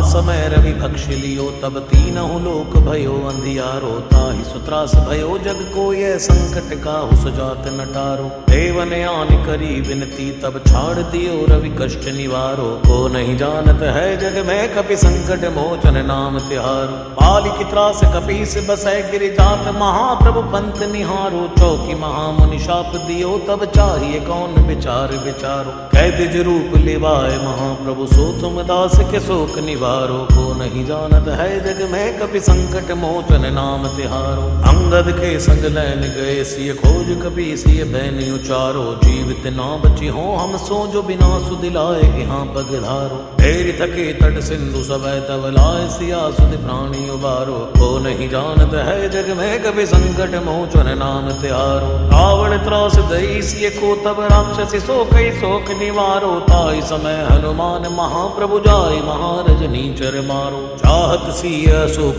समय रवि भक्ष लियो, तब तीनहु लोक भयो अंधियारो। ताहि सुत्रास भयो जग को यह संकट काहु सुजात न टारो। देवन आन करी विनती, तब छाड़ दियो रवि कष्ट निवारो। को नहीं जानत है जग में कपि संकट मोचन नाम तिहारो। बाली की त्रास कपीस बसै गिर जात, महाप्रभु पंथ निहारो। चौकी महामुनि शाप दियो, तब चाहिए कौन विचार विचारो। कह दिज रूप लिवाए महाप्रभु, सो तुम दास के शोक निवारो। को नहीं जानत है जग में कपि संकट मोचन नाम तिहारो। अंगद के संग लैन गए सिय खोज, कपि सिय बैन उचारो। जीवित ना बची हो हम सो, जो बिना सुदिलाए यहाँ पगधारो। ढेर थके तट सिंधु सवै तब लाए, सिया सुध प्राणी उबारो। को नहीं जानत है जग में कपि संकट मोचन नाम तिहारो। रावण त्रास दई सिय को, तब राक्षसी सो कई शोक निवारो। ताहि समय हनुमान महाप्रभु जाय, महारज नीचर मारो। चाहत सिय सो